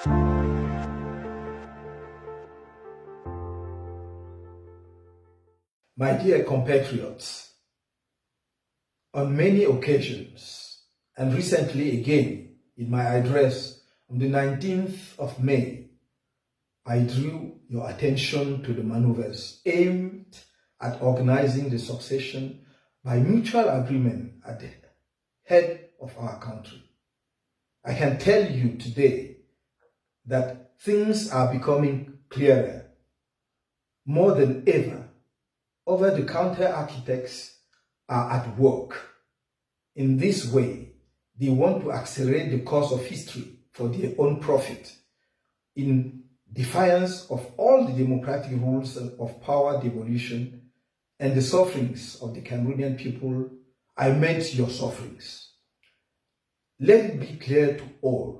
My dear compatriots, on many occasions, and recently again in my address on the 19th of May, I drew your attention to the maneuvers aimed at organizing the succession by mutual agreement at the head of our country. I can tell you today that things are becoming clearer. More than ever, over-the-counter architects are at work. In this way, they want to accelerate the course of history for their own profit, in defiance of all the democratic rules of power devolution and the sufferings of the Cameroonian people. I meant your sufferings. Let it be clear to all,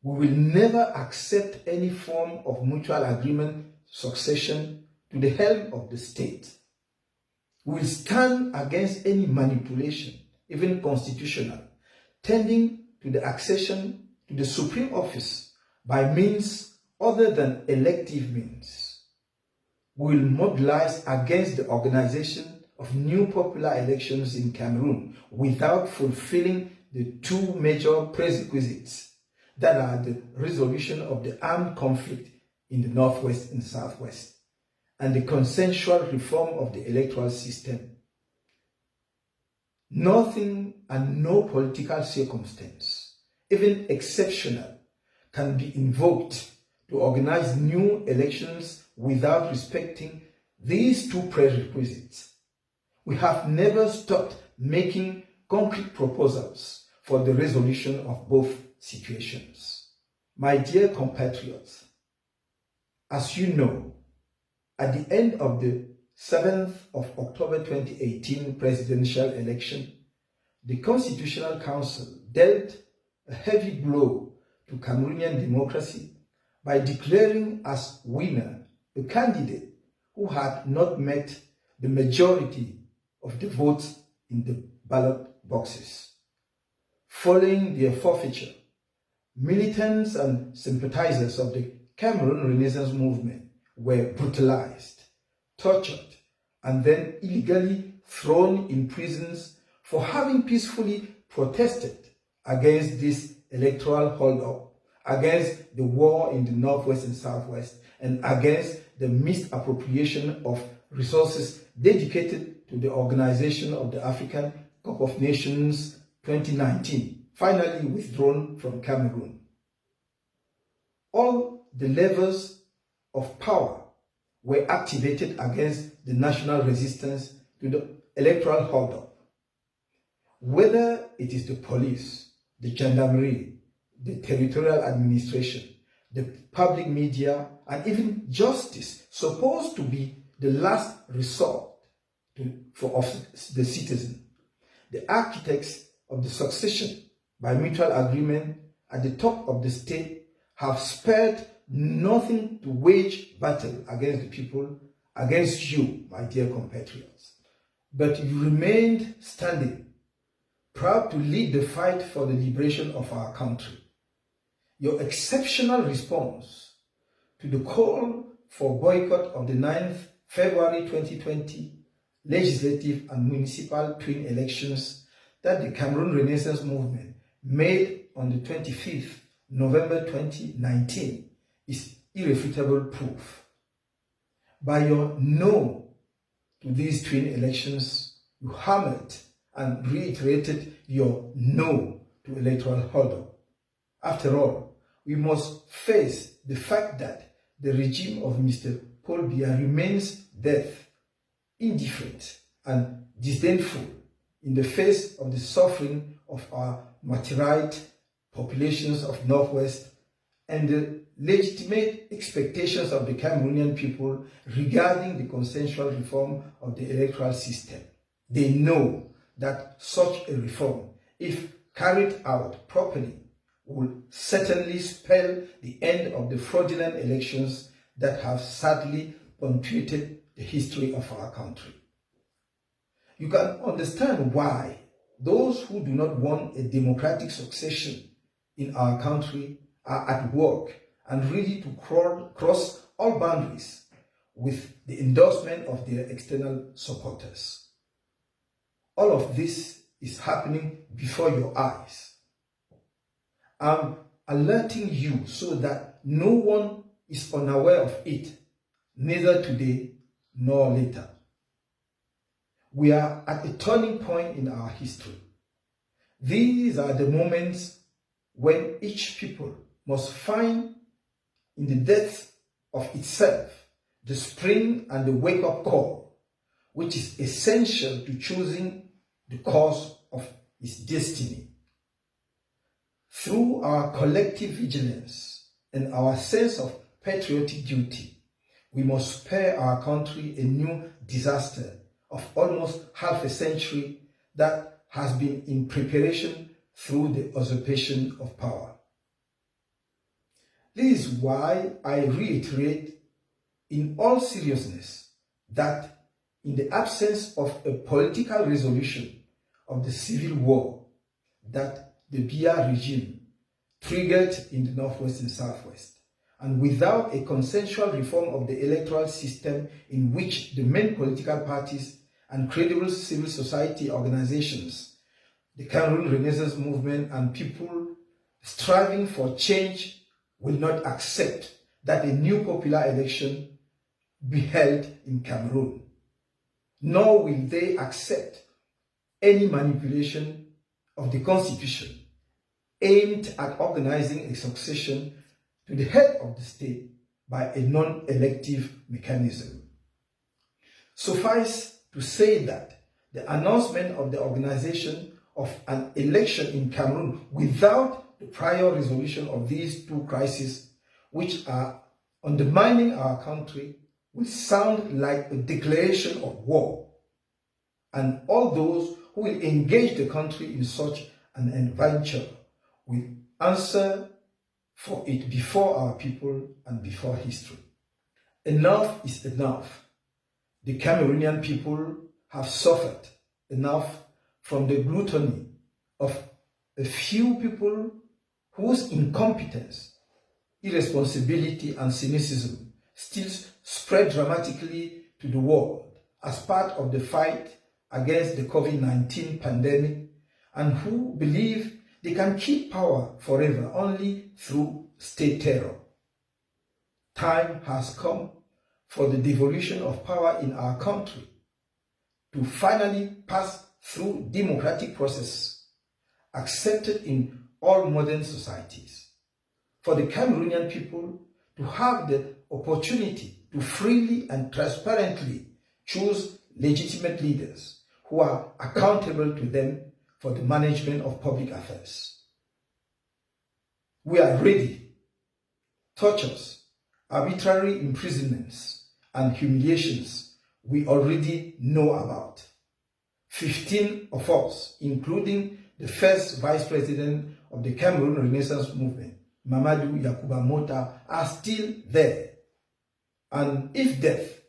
we will never accept any form of mutual agreement succession to the helm of the state. We will stand against any manipulation, even constitutional, tending to the accession to the supreme office by means other than elective means. We will mobilize against the organization of new popular elections in Cameroon without fulfilling the two major prerequisites that are the resolution of the armed conflict in the northwest and southwest, and the consensual reform of the electoral system. Nothing and no political circumstance, even exceptional, can be invoked to organize new elections without respecting these two prerequisites. We have never stopped making concrete proposals for the resolution of both situations. My dear compatriots, as you know, at the end of the 7th of October 2018 presidential election, the Constitutional Council dealt a heavy blow to Cameroonian democracy by declaring as winner a candidate who had not met the majority of the votes in the ballot boxes. Following their forfeiture, militants and sympathizers of the Cameroon Renaissance movement were brutalized, tortured, and then illegally thrown in prisons for having peacefully protested against this electoral hold-up, against the war in the northwest and southwest, and against the misappropriation of resources dedicated to the organization of the African Cup of Nations 2019, finally withdrawn from Cameroon. All the levers of power were activated against the national resistance to the electoral hold-up. Whether it is the police, the gendarmerie, the territorial administration, the public media, and even justice, supposed to be the last resort of the citizen, the architects of the succession by mutual agreement at the top of the state have spared nothing to wage battle against the people, against you, my dear compatriots. But you remained standing, proud to lead the fight for the liberation of our country. Your exceptional response to the call for boycott of the 9th February 2020 legislative and municipal twin elections that the Cameroon Renaissance movement made on the 25th November 2019 is irrefutable proof. By your no to these twin elections, you hammered and reiterated your no to electoral hold-up. After all, we must face the fact that the regime of Mr. Paul Biya remains deaf, indifferent, and disdainful in the face of the suffering of our martyrized populations of Northwest and the legitimate expectations of the Cameroonian people regarding the consensual reform of the electoral system. They know that such a reform, if carried out properly, will certainly spell the end of the fraudulent elections that have sadly punctuated the history of our country. You can understand why those who do not want a democratic succession in our country are at work and ready to cross all boundaries with the endorsement of their external supporters. All of this is happening before your eyes. I'm alerting you so that no one is unaware of it, neither today nor later. We are at a turning point in our history. These are the moments when each people must find in the depth of itself the spring and the wake-up call, which is essential to choosing the course of its destiny. Through our collective vigilance and our sense of patriotic duty, we must spare our country a new disaster of almost half a century that has been in preparation through the usurpation of power. This is why I reiterate in all seriousness that in the absence of a political resolution of the civil war that the Biya regime triggered in the Northwest and Southwest, and without a consensual reform of the electoral system in which the main political parties and credible civil society organizations, the Cameroon Renaissance movement, and people striving for change will not accept that a new popular election be held in Cameroon, nor will they accept any manipulation of the constitution aimed at organizing a succession to the head of the state by a non-elective mechanism. Suffice to say that the announcement of the organization of an election in Cameroon without the prior resolution of these two crises, which are undermining our country, will sound like a declaration of war, and all those who will engage the country in such an adventure will answer for it before our people and before history. Enough is enough. The Cameroonian people have suffered enough from the gluttony of a few people whose incompetence, irresponsibility, and cynicism still spread dramatically to the world as part of the fight against the COVID-19 pandemic, and who believe they can keep power forever only through state terror. Time has come for the devolution of power in our country to finally pass through democratic process accepted in all modern societies. For the Cameroonian people to have the opportunity to freely and transparently choose legitimate leaders who are accountable to them for the management of public affairs. We are ready. Tortures, arbitrary imprisonments, and humiliations we already know about. 15 of us, including the first vice president of the Cameroon Renaissance movement, Mamadou Yakuba Mota, are still there. And if death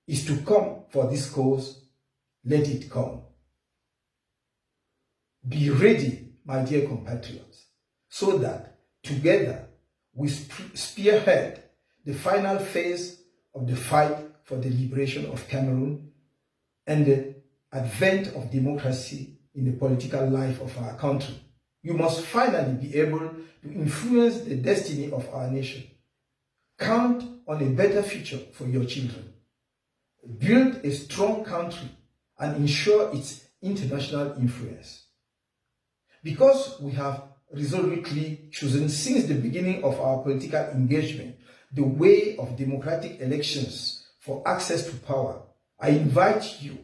is to come for this cause, let it come. Be ready, my dear compatriots, so that together we spearhead the final phase of the fight for the liberation of Cameroon and the advent of democracy in the political life of our country. You must finally be able to influence the destiny of our nation. Count on a better future for your children. Build a strong country and ensure its international influence. Because we have resolutely chosen since the beginning of our political engagement the way of democratic elections for access to power, I invite you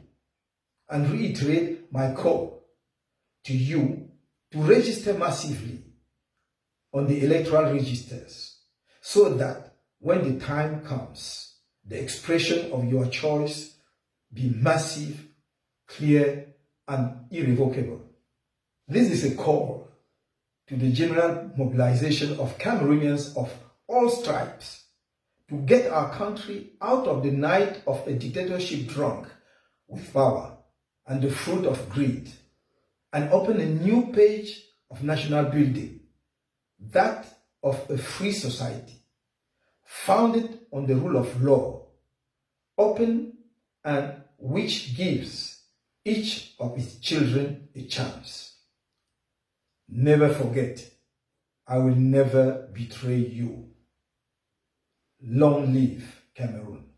and reiterate my call to you to register massively on the electoral registers so that when the time comes, the expression of your choice be massive, clear, and irrevocable. This is a call to the general mobilization of Cameroonians of all stripes to get our country out of the night of a dictatorship drunk with power and the fruit of greed, and open a new page of national building that of a free society, founded on the rule of law, open and which gives each of its children a chance. Never forget, I will never betray you. Long live Cameroon.